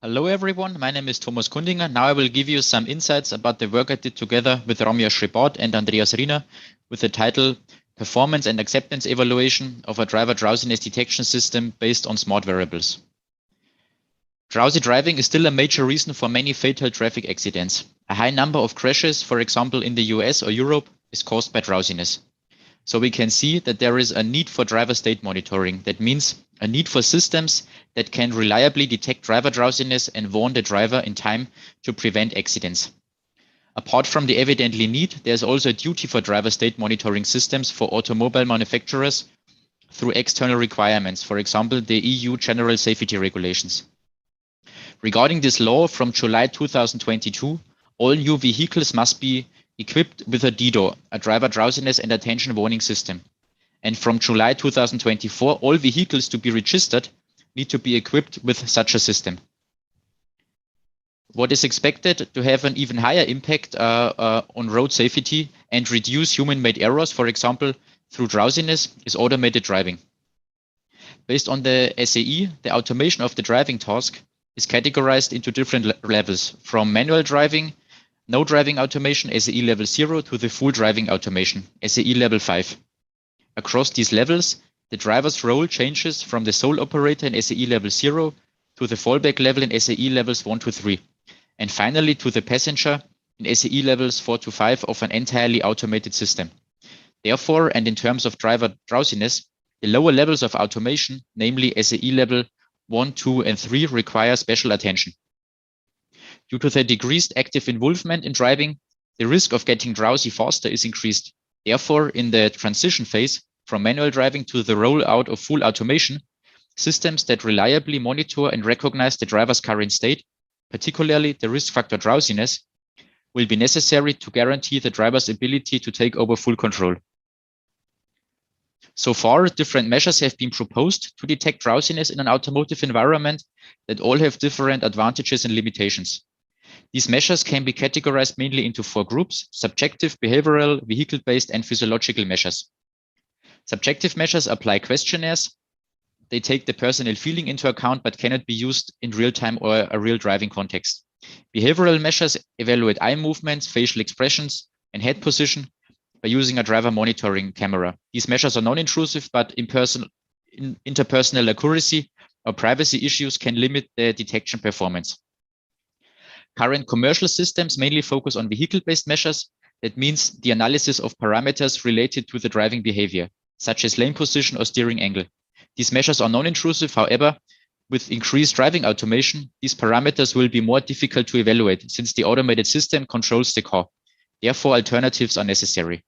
Hello everyone, my name is Thomas Kundinger. Now I will give you some insights about the work I did together with Ramyashree Bhat and Andreas Riener with the title Performance and Acceptance Evaluation of a Driver Drowsiness Detection System based on Smart Wearables. Drowsy driving is still a major reason for many fatal traffic accidents. A high number of crashes, for example in the US or Europe, is caused by drowsiness. So we can see that there is a need for driver state monitoring. That means a need for systems that can reliably detect driver drowsiness and warn the driver in time to prevent accidents. Apart from the evidently need, there's also a duty for driver state monitoring systems for automobile manufacturers through external requirements, for example, the EU General Safety Regulations. Regarding this law from July 2022, all new vehicles must be equipped with a DDoR, a driver drowsiness and attention warning system. And from July 2024, all vehicles to be registered need to be equipped with such a system. What is expected to have an even higher impact on road safety and reduce human-made errors, for example, through drowsiness, is automated driving. Based on the SAE, the automation of the driving task is categorized into different levels, from manual driving, no driving automation, SAE level 0, to the full driving automation, SAE level 5. Across these levels, the driver's role changes from the sole operator in SAE level 0 to the fallback level in SAE levels 1 to 3, and finally to the passenger in SAE levels 4 to 5 of an entirely automated system. Therefore, and in terms of driver drowsiness, the lower levels of automation, namely SAE level 1, 2, and 3, require special attention. Due to the decreased active involvement in driving, the risk of getting drowsy faster is increased. Therefore, in the transition phase from manual driving to the rollout of full automation, systems that reliably monitor and recognize the driver's current state, particularly the risk factor drowsiness, will be necessary to guarantee the driver's ability to take over full control. So far, different measures have been proposed to detect drowsiness in an automotive environment that all have different advantages and limitations. These measures can be categorized mainly into 4 groups: subjective, behavioral, vehicle-based, and physiological measures. Subjective measures apply questionnaires. They take the personal feeling into account but cannot be used in real time or a real driving context. Behavioral measures evaluate eye movements, facial expressions, and head position by using a driver monitoring camera. These measures are non-intrusive, but interpersonal accuracy or privacy issues can limit the detection performance. Current commercial systems mainly focus on vehicle-based measures. That means the analysis of parameters related to the driving behavior, such as lane position or steering angle. These measures are non-intrusive. However, with increased driving automation, these parameters will be more difficult to evaluate since the automated system controls the car. Therefore, alternatives are necessary.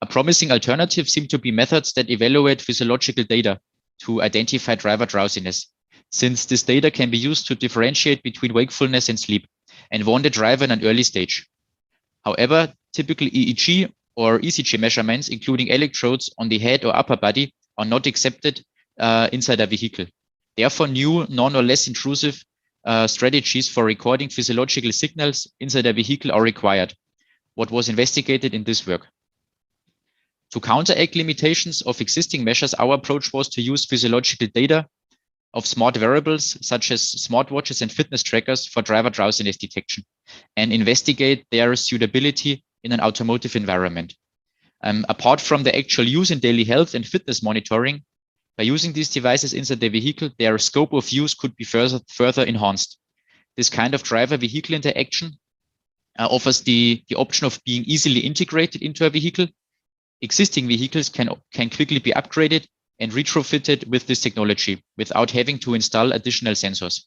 A promising alternative seem to be methods that evaluate physiological data to identify driver drowsiness, since this data can be used to differentiate between wakefulness and sleep and warn the driver in an early stage. However, typical EEG or ECG measurements, including electrodes on the head or upper body, are not accepted inside a vehicle. Therefore, new, non or less intrusive strategies for recording physiological signals inside a vehicle are required, what was investigated in this work. To counteract limitations of existing measures, our approach was to use physiological data of smart wearables, such as smartwatches and fitness trackers, for driver drowsiness detection and investigate their suitability in an automotive environment. Apart from the actual use in daily health and fitness monitoring, by using these devices inside the vehicle, their scope of use could be further enhanced. This kind of driver-vehicle interaction offers the option of being easily integrated into a vehicle. Existing vehicles can quickly be upgraded and retrofitted with this technology without having to install additional sensors.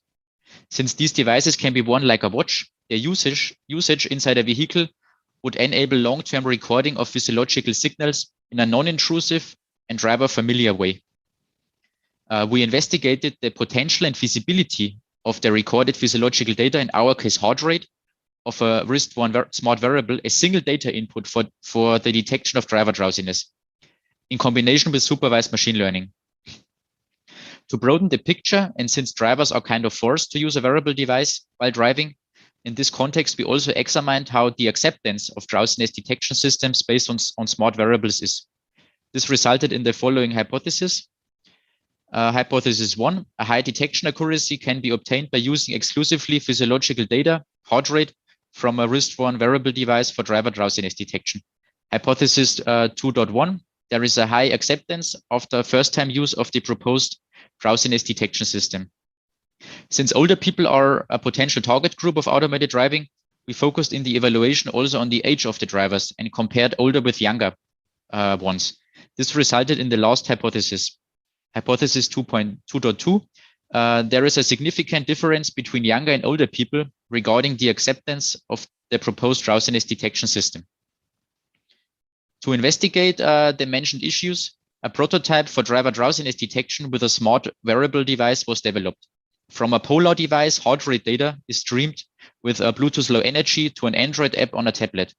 Since these devices can be worn like a watch, their usage inside a vehicle would enable long-term recording of physiological signals in a non-intrusive and driver-familiar way. We investigated the potential and feasibility of the recorded physiological data, in our case heart rate, of a wrist-worn smart wearable, a single data input for the detection of driver drowsiness, in combination with supervised machine learning. To broaden the picture, and since drivers are kind of forced to use a wearable device while driving, in this context, we also examined how the acceptance of drowsiness detection systems based on smart wearables is. This resulted in the following hypothesis. Hypothesis 1, a high detection accuracy can be obtained by using exclusively physiological data, heart rate, from a wrist-worn wearable device for driver drowsiness detection. Hypothesis 2.1, there is a high acceptance of the first-time use of the proposed drowsiness detection system. Since older people are a potential target group of automated driving, we focused in the evaluation also on the age of the drivers and compared older with younger ones. This resulted in the last hypothesis. Hypothesis 2.2, there is a significant difference between younger and older people regarding the acceptance of the proposed drowsiness detection system. To investigate the mentioned issues, a prototype for driver drowsiness detection with a smart wearable device was developed. From a Polar device, heart rate data is streamed with a Bluetooth Low Energy to an Android app on a tablet.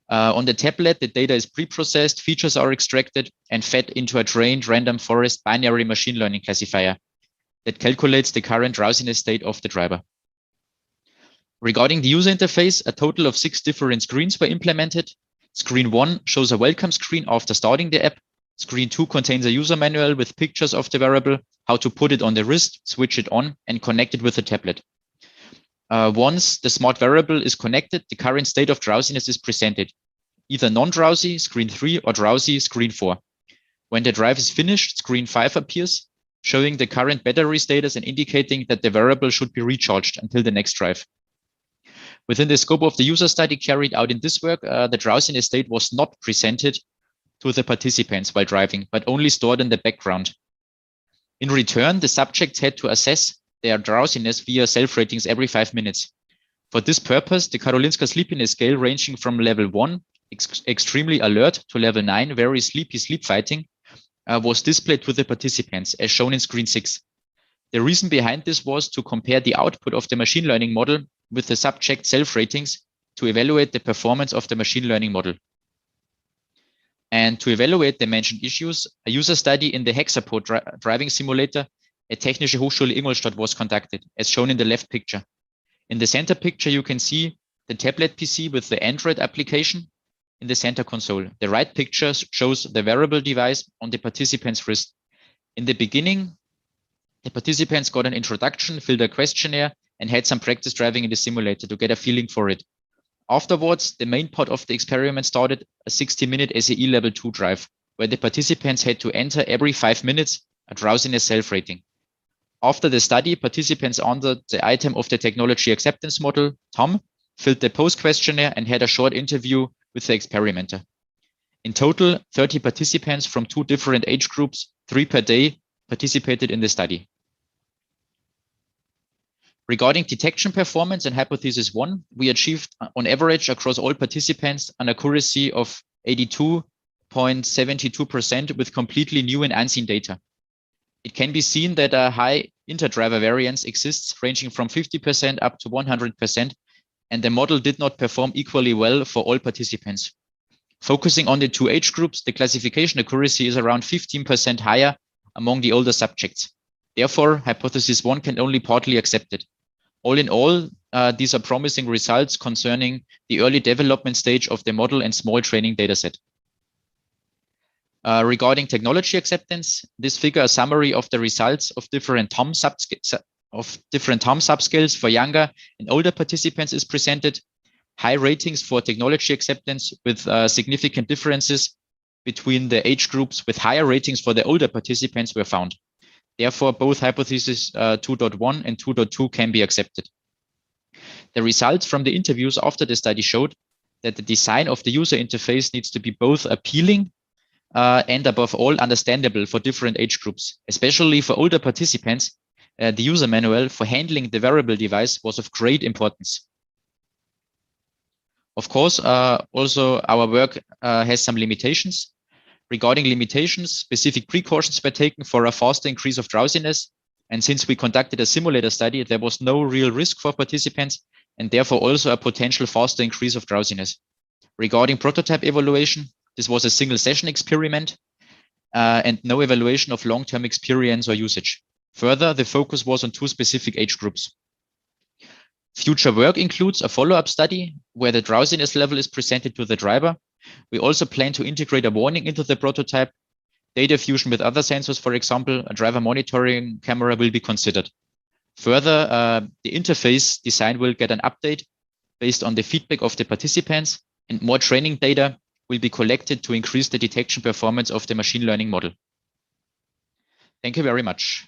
On the tablet, the data is pre-processed, features are extracted, and fed into a trained random forest binary machine learning classifier that calculates the current drowsiness state of the driver. Regarding the user interface, a total of 6 different screens were implemented. Screen 1 shows a welcome screen after starting the app. Screen 2 contains a user manual with pictures of the wearable, how to put it on the wrist, switch it on, and connect it with the tablet. Once the smart wearable is connected, the current state of drowsiness is presented, either non-drowsy, screen 3, or drowsy, screen 4. When the drive is finished, screen 5 appears, showing the current battery status and indicating that the wearable should be recharged until the next drive. Within the scope of the user study carried out in this work, the drowsiness state was not presented to the participants while driving, but only stored in the background. In return, the subjects had to assess their drowsiness via self-ratings every 5 minutes. For this purpose, the Karolinska sleepiness scale ranging from level 1, extremely alert, to level 9, very sleepy, sleep fighting, was displayed to the participants, as shown in screen 6. The reason behind this was to compare the output of the machine learning model with the subject self-ratings to evaluate the performance of the machine learning model. And to evaluate the mentioned issues, a user study in the Hexapod driving simulator at Technische Hochschule Ingolstadt was conducted, as shown in the left picture. In the center picture, you can see the tablet PC with the Android application in the center console. The right picture shows the wearable device on the participant's wrist. In the beginning, the participants got an introduction, filled a questionnaire, and had some practice driving in the simulator to get a feeling for it. Afterwards, the main part of the experiment started, a 60-minute SAE level 2 drive, where the participants had to enter every 5 minutes a drowsiness self-rating. After the study, participants answered the item of the technology acceptance model, TOM, filled the post questionnaire, and had a short interview with the experimenter. In total, 30 participants from 2 different age groups, 3 per day, participated in the study. Regarding detection performance and hypothesis 1, we achieved on average across all participants an accuracy of 82.72% with completely new and unseen data. It can be seen that a high interdriver variance exists ranging from 50% up to 100%, and the model did not perform equally well for all participants. Focusing on the 2 age groups, the classification accuracy is around 15% higher among the older subjects. Therefore, hypothesis 1 can only partly accept it. All in all, these are promising results concerning the early development stage of the model and small training dataset. Regarding technology acceptance, this figure a summary of the results of different TOM subscales for younger and older participants is presented. High ratings for technology acceptance with significant differences between the age groups with higher ratings for the older participants were found. Therefore, both hypotheses 2.1 and 2.2 can be accepted. The results from the interviews after the study showed that the design of the user interface needs to be both appealing and above all understandable for different age groups. Especially for older participants, the user manual for handling the wearable device was of great importance. Of course, also our work has some limitations. Regarding limitations, specific precautions were taken for a faster increase of drowsiness. And since we conducted a simulator study, there was no real risk for participants and therefore also a potential faster increase of drowsiness. Regarding prototype evaluation, this was a single session experiment and no evaluation of long-term experience or usage. Further, the focus was on 2 specific age groups. Future work includes a follow-up study where the drowsiness level is presented to the driver. We also plan to integrate a warning into the prototype. Data fusion with other sensors, for example, a driver monitoring camera will be considered. Further, the interface design will get an update based on the feedback of the participants, and more training data will be collected to increase the detection performance of the machine learning model. Thank you very much.